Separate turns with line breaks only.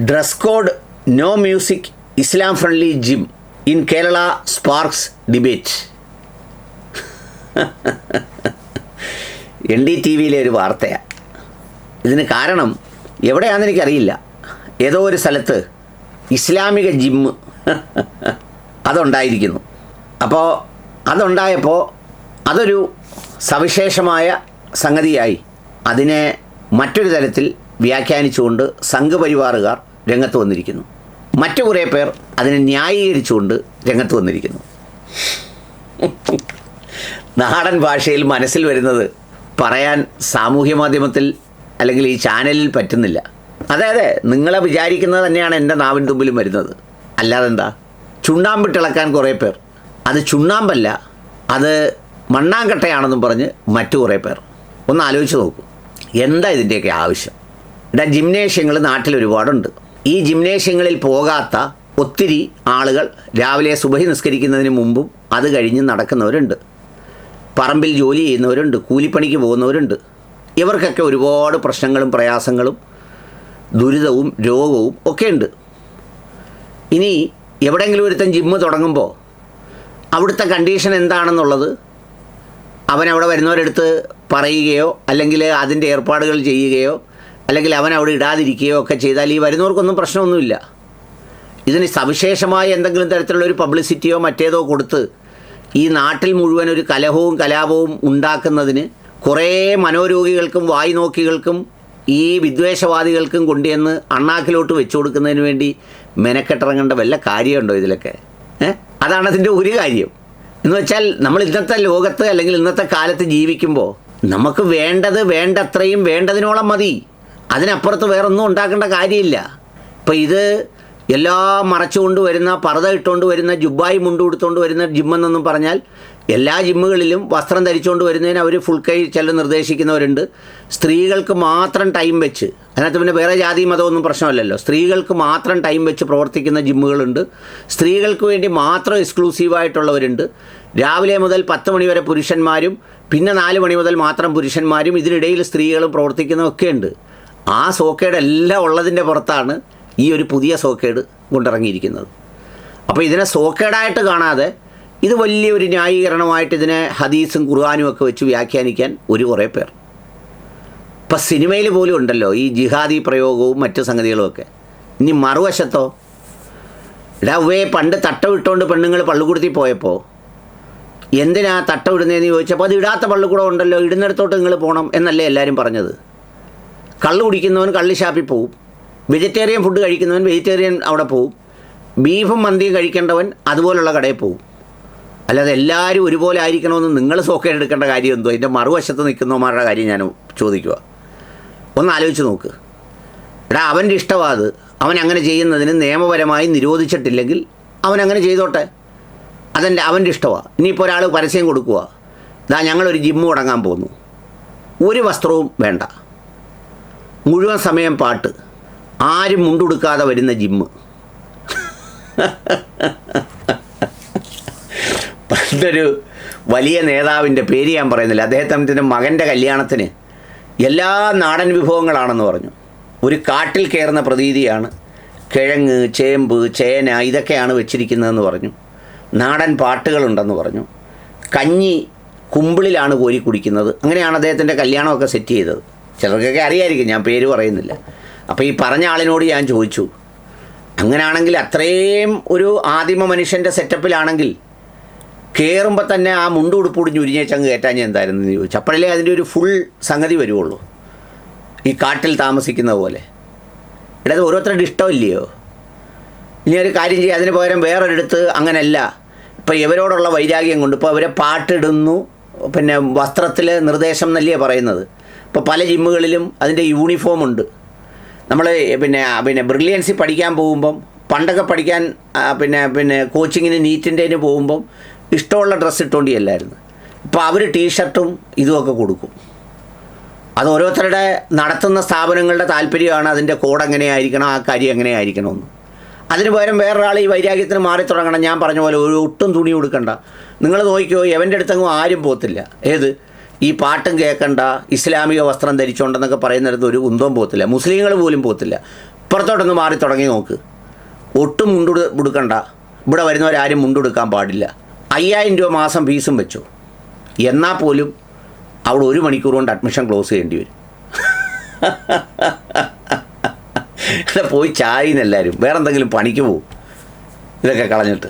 Dress code, no music, Islam friendly gym in Kerala sparks debate. NDTVയിലെ ഒരു വാർത്തയാണ്. ഇതിന് കാരണം എവിടെയാണെന്ന് എനിക്കറിയില്ല. ഏതോ ഒരു സ്ഥലത്ത് ഇസ്ലാമിക ജിമ്മ് അതുണ്ടായിരിക്കുന്നു. അപ്പോൾ അതുണ്ടായപ്പോൾ അതൊരു സവിശേഷമായ സംഗതിയായി അതിനെ മറ്റൊരു തരത്തിൽ വ്യാഖ്യാനിച്ചുകൊണ്ട് സംഘപരിവാറുകാർ രംഗത്ത് വന്നിരിക്കുന്നു. മറ്റു കുറേ പേർ അതിനെ ന്യായീകരിച്ചുകൊണ്ട് രംഗത്ത് വന്നിരിക്കുന്നു. നാടൻ ഭാഷയിൽ മനസ്സിൽ വരുന്നത് പറയാൻ സാമൂഹ്യ മാധ്യമത്തിൽ അല്ലെങ്കിൽ ഈ ചാനലിൽ പറ്റുന്നില്ല. അതായത് നിങ്ങളെ വിചാരിക്കുന്നത് തന്നെയാണ് എൻ്റെ നാവിൻ തുമ്പിലും വരുന്നത്. അല്ലാതെന്താ? ചുണ്ണാമ്പിട്ടിളക്കാൻ കുറേ പേർ, അത് ചുണ്ണാമ്പല്ല, അത് മണ്ണാങ്കട്ടയാണെന്നും പറഞ്ഞ് മറ്റു കുറേ പേർ. ഒന്ന് ആലോചിച്ച് നോക്കൂ, എന്താ ഇതിൻ്റെയൊക്കെ ആവശ്യം? ജിംനേഷ്യങ്ങൾ നാട്ടിൽ ഒരുപാടുണ്ട്. ഈ ജിംനേഷ്യങ്ങളിൽ പോകാത്ത ഒത്തിരി ആളുകൾ രാവിലെ സുബഹി നിസ്കരിക്കുന്നതിന് മുമ്പും അത് കഴിഞ്ഞ് നടക്കുന്നവരുണ്ട്. പറമ്പിൽ ജോലി ചെയ്യുന്നവരുണ്ട്, കൂലിപ്പണിക്ക് പോകുന്നവരുണ്ട്. ഇവർക്കൊക്കെ ഒരുപാട് പ്രശ്നങ്ങളും പ്രയാസങ്ങളും ദുരിതവും രോഗവും ഒക്കെ ഉണ്ട്. ഇനി എവിടെയെങ്കിലും ഒരുത്തൻ ജിമ്മ് തുടങ്ങുമ്പോൾ അവിടുത്തെ കണ്ടീഷൻ എന്താണെന്നുള്ളത് അവനവിടെ വരുന്നവരെടുത്ത് പറയുകയോ അല്ലെങ്കിൽ അതിൻ്റെ ഏർപ്പാടുകൾ ചെയ്യുകയോ അല്ലെങ്കിൽ അവൻ അവിടെ ഇടാതിരിക്കുകയോ ഒക്കെ ചെയ്താൽ ഈ വരുന്നവർക്കൊന്നും പ്രശ്നമൊന്നുമില്ല. ഇതിന് സവിശേഷമായ എന്തെങ്കിലും തരത്തിലുള്ള ഒരു പബ്ലിസിറ്റിയോ മറ്റേതോ കൊടുത്ത് ഈ നാട്ടിൽ മുഴുവൻ ഒരു കലഹവും കലാപവും ഉണ്ടാക്കുന്നതിന് കുറേ മനോരോഗികൾക്കും വായ്നോക്കികൾക്കും ഈ വിദ്വേഷവാദികൾക്കും കൊണ്ടുവന്ന് അണ്ണാക്കിലോട്ട് വെച്ചു കൊടുക്കുന്നതിന് വേണ്ടി മെനക്കെട്ടിറങ്ങേണ്ട വല്ല കാര്യമുണ്ടോ ഇതിലൊക്കെ? അതാണ് അതിൻ്റെ ഒരു കാര്യം. എന്ന് വെച്ചാൽ നമ്മൾ ഇന്നത്തെ ലോകത്ത് അല്ലെങ്കിൽ ഇന്നത്തെ കാലത്ത് ജീവിക്കുമ്പോൾ നമുക്ക് വേണ്ടത് വേണ്ടത്രയും വേണ്ടതിനോളം മതി. അതിനപ്പുറത്ത് വേറൊന്നും ഉണ്ടാക്കേണ്ട കാര്യമില്ല. ഇപ്പം ഇത് എല്ലാം മറച്ചുകൊണ്ട് വരുന്ന, പർദ്ദ ഇട്ടുകൊണ്ട് വരുന്ന, ജുബ്ബായി മുണ്ട് കൊടുത്തുകൊണ്ട് വരുന്ന ജിമ്മെന്നൊന്നും പറഞ്ഞാൽ എല്ലാ ജിമ്മുകളിലും വസ്ത്രം ധരിച്ചുകൊണ്ട് വരുന്നതിന് അവർ ഫുൾ കൈ ചില നിർദ്ദേശിക്കുന്നവരുണ്ട്. സ്ത്രീകൾക്ക് മാത്രം ടൈം വെച്ച്, അതിനകത്ത് പിന്നെ വേറെ ജാതി മതമൊന്നും പ്രശ്നമല്ലല്ലോ, സ്ത്രീകൾക്ക് മാത്രം ടൈം വെച്ച് പ്രവർത്തിക്കുന്ന ജിമ്മുകളുണ്ട്. സ്ത്രീകൾക്ക് വേണ്ടി മാത്രം എക്സ്ക്ലൂസീവായിട്ടുള്ളവരുണ്ട്. രാവിലെ മുതൽ 10 മണി വരെ പുരുഷന്മാരും പിന്നെ 4 മണി മുതൽ മാത്രം പുരുഷന്മാരും, ഇതിനിടയിൽ സ്ത്രീകളും പ്രവർത്തിക്കുന്നതൊക്കെ ഉണ്ട്. ആ സോക്കേടെല്ലാം ഉള്ളതിൻ്റെ പുറത്താണ് ഈ ഒരു പുതിയ സോക്കേട് കൊണ്ടിറങ്ങിയിരിക്കുന്നത്. അപ്പോൾ ഇതിനെ സോക്കേടായിട്ട് കാണാതെ ഇത് വലിയൊരു ന്യായീകരണമായിട്ട് ഇതിനെ ഹദീസും ഖുർആനും ഒക്കെ വെച്ച് വ്യാഖ്യാനിക്കാൻ കുറേ പേർ. ഇപ്പം സിനിമയിൽ പോലും ഉണ്ടല്ലോ ഈ ജിഹാദി പ്രയോഗവും മറ്റു സംഗതികളുമൊക്കെ. ഇനി മറുവശത്തോ, പണ്ട് തട്ടമിട്ടുകൊണ്ട് പെണ്ണുങ്ങൾ പള്ളിക്കൂടത്തിൽ പോയപ്പോൾ എന്തിനാ തട്ടമിടുന്നതെന്ന് ചോദിച്ചപ്പോൾ അത് ഇടാത്ത പള്ളിക്കൂടം ഉണ്ടല്ലോ, ഇടുന്നിടത്തോട്ട് നിങ്ങൾ പോകണം എന്നല്ലേ എല്ലാവരും പറഞ്ഞത്. കള്ള് കുടിക്കുന്നവൻ കള്ള് ഷാപ്പിൽ പോവും, വെജിറ്റേറിയൻ ഫുഡ് കഴിക്കുന്നവൻ വെജിറ്റേറിയൻ അവിടെ പോവും, ബീഫും മന്തിയും കഴിക്കേണ്ടവൻ അതുപോലുള്ള കടയിൽ പോവും. അല്ലാതെ എല്ലാവരും ഒരുപോലെ ആയിരിക്കണമെന്ന് നിങ്ങൾ സോക്കേട് എടുക്കേണ്ട കാര്യം എന്തോ? ഇതിൻ്റെ മറുവശത്ത് നിൽക്കുന്നവന്മാരുടെ കാര്യം ഞാൻ ചോദിക്കുക. ഒന്ന് ആലോചിച്ച് നോക്ക്. അവൻ്റെ ഇഷ്ടമാണ്, അവൻ അങ്ങനെ ചെയ്യുന്നതിന് നിയമപരമായി നിരോധിച്ചിട്ടില്ലെങ്കിൽ അവൻ അങ്ങനെ ചെയ്തോട്ടെ, അവൻ്റെ ഇഷ്ടമാണ്. ഇനിയിപ്പോൾ ഒരാൾ പരസ്യം കൊടുക്കുക, ഞങ്ങളൊരു ജിമ്മ് തുടങ്ങാൻ പോകുന്നു, ഒരു വസ്ത്രവും വേണ്ട, മുഴുവൻ സമയം പാട്ട്, ആരും മുണ്ടുടുക്കാതെ വരുന്ന ജിമ്മ്. പണ്ടൊരു വലിയ നേതാവിൻ്റെ പേര് ഞാൻ പറയുന്നില്ല, അദ്ദേഹത്തിൻ്റെ മകൻ്റെ കല്യാണത്തിന് എല്ലാ നാടൻ വിഭവങ്ങളാണെന്ന് പറഞ്ഞു. ഒരു കാട്ടിൽ കയറുന്ന പ്രതീതിയാണ്. കിഴങ്ങ്, ചേമ്പ്, ചേന ഇതൊക്കെയാണ് വെച്ചിരിക്കുന്നതെന്ന് പറഞ്ഞു. നാടൻ പാട്ടുകളുണ്ടെന്ന് പറഞ്ഞു. കഞ്ഞി കുമ്പിളിലാണ് കോരി കുടിക്കുന്നത്. അങ്ങനെയാണ് അദ്ദേഹത്തിൻ്റെ കല്യാണമൊക്കെ സെറ്റ് ചെയ്തത്. ചിലർക്കൊക്കെ അറിയായിരിക്കും, ഞാൻ പേര് പറയുന്നില്ല. അപ്പോൾ ഈ പറഞ്ഞ ആളിനോട് ഞാൻ ചോദിച്ചു, അങ്ങനെയാണെങ്കിൽ അത്രയും ഒരു ആദിമ മനുഷ്യൻ്റെ സെറ്റപ്പിലാണെങ്കിൽ കയറുമ്പോൾ തന്നെ ആ മുണ്ടുടുപ്പൂടി ഞുരിഞ്ഞേച്ചങ്ങ് കയറ്റാൻ ഞാൻ എന്തായിരുന്നു എന്ന് ചോദിച്ചു. അപ്പോഴല്ലേ അതിൻ്റെ ഒരു ഫുൾ സംഗതി വരുള്ളൂ. ഈ കാട്ടിൽ താമസിക്കുന്ന പോലെ അത് ഓരോരുത്തരുടെ ഇഷ്ടമില്ലയോ? ഇനി ഒരു കാര്യം ചെയ്യുക, അതിന് പകരം വേറൊരിടത്ത് അങ്ങനെയല്ല. ഇപ്പോൾ ഇവരോടുള്ള വൈരാഗ്യം കൊണ്ട് ഇപ്പോൾ അവരെ പാട്ടിടുന്നു, പിന്നെ വസ്ത്രത്തിൽ നിർദ്ദേശം എന്നല്ലേ പറയുന്നത്. ഇപ്പോൾ പല ജിമ്മുകളിലും അതിൻ്റെ യൂണിഫോം ഉണ്ട്. നമ്മൾ പിന്നെ ബ്രില്യൻസിൽ പഠിക്കാൻ പോകുമ്പം, പണ്ടൊക്കെ പഠിക്കാൻ പിന്നെ കോച്ചിങ്ങിന് നീറ്റിൻ്റെതിന് പോകുമ്പം ഇഷ്ടമുള്ള ഡ്രസ്സ് ഇട്ടുകൊണ്ടില്ലായിരുന്നു. ഇപ്പോൾ അവർ ടീഷർട്ടും ഇതുമൊക്കെ കൊടുക്കും. അത് ഓരോരുത്തരുടെ നടത്തുന്ന സ്ഥാപനങ്ങളുടെ താല്പര്യമാണ് അതിൻ്റെ കോഡ് എങ്ങനെയായിരിക്കണം, ആ കാര്യം എങ്ങനെയായിരിക്കണമെന്ന്. അതിന് പകരം വേറൊരാൾ ഈ വൈരാഗ്യത്തിന് മാറി തുടങ്ങണം. ഞാൻ പറഞ്ഞ പോലെ ഒട്ടും തുണി കൊടുക്കണ്ട. നിങ്ങൾ നോക്കിക്കോ, എവൻ്റെ അടുത്തെങ്ങും ആരും പോകത്തില്ല. ഈ പാട്ടും കേൾക്കണ്ട, ഇസ്ലാമിക വസ്ത്രം ധരിച്ചുകൊണ്ടെന്നൊക്കെ പറയുന്നിടത്ത് ഒരു കുന്തവും പോകത്തില്ല. മുസ്ലിങ്ങൾ പോലും പോകത്തില്ല. പുറത്തോട്ടൊന്ന് മാറി തുടങ്ങി നോക്ക്. ഒട്ടും മുണ്ടുടുക്കണ്ട. ഇവിടെ വരുന്നവരാരും മുണ്ടുടുക്കാൻ പാടില്ല. 5000 രൂപ മാസം ഫീസും വെച്ചു. എന്നാൽ പോലും അവിടെ 1 മണിക്കൂർ കൊണ്ട് അഡ്മിഷൻ ക്ലോസ് ചെയ്യേണ്ടി വരും. പോയി ചായന്നെല്ലാവരും വേറെ എന്തെങ്കിലും പണിക്ക് പോകും ഇതൊക്കെ കളഞ്ഞിട്ട്.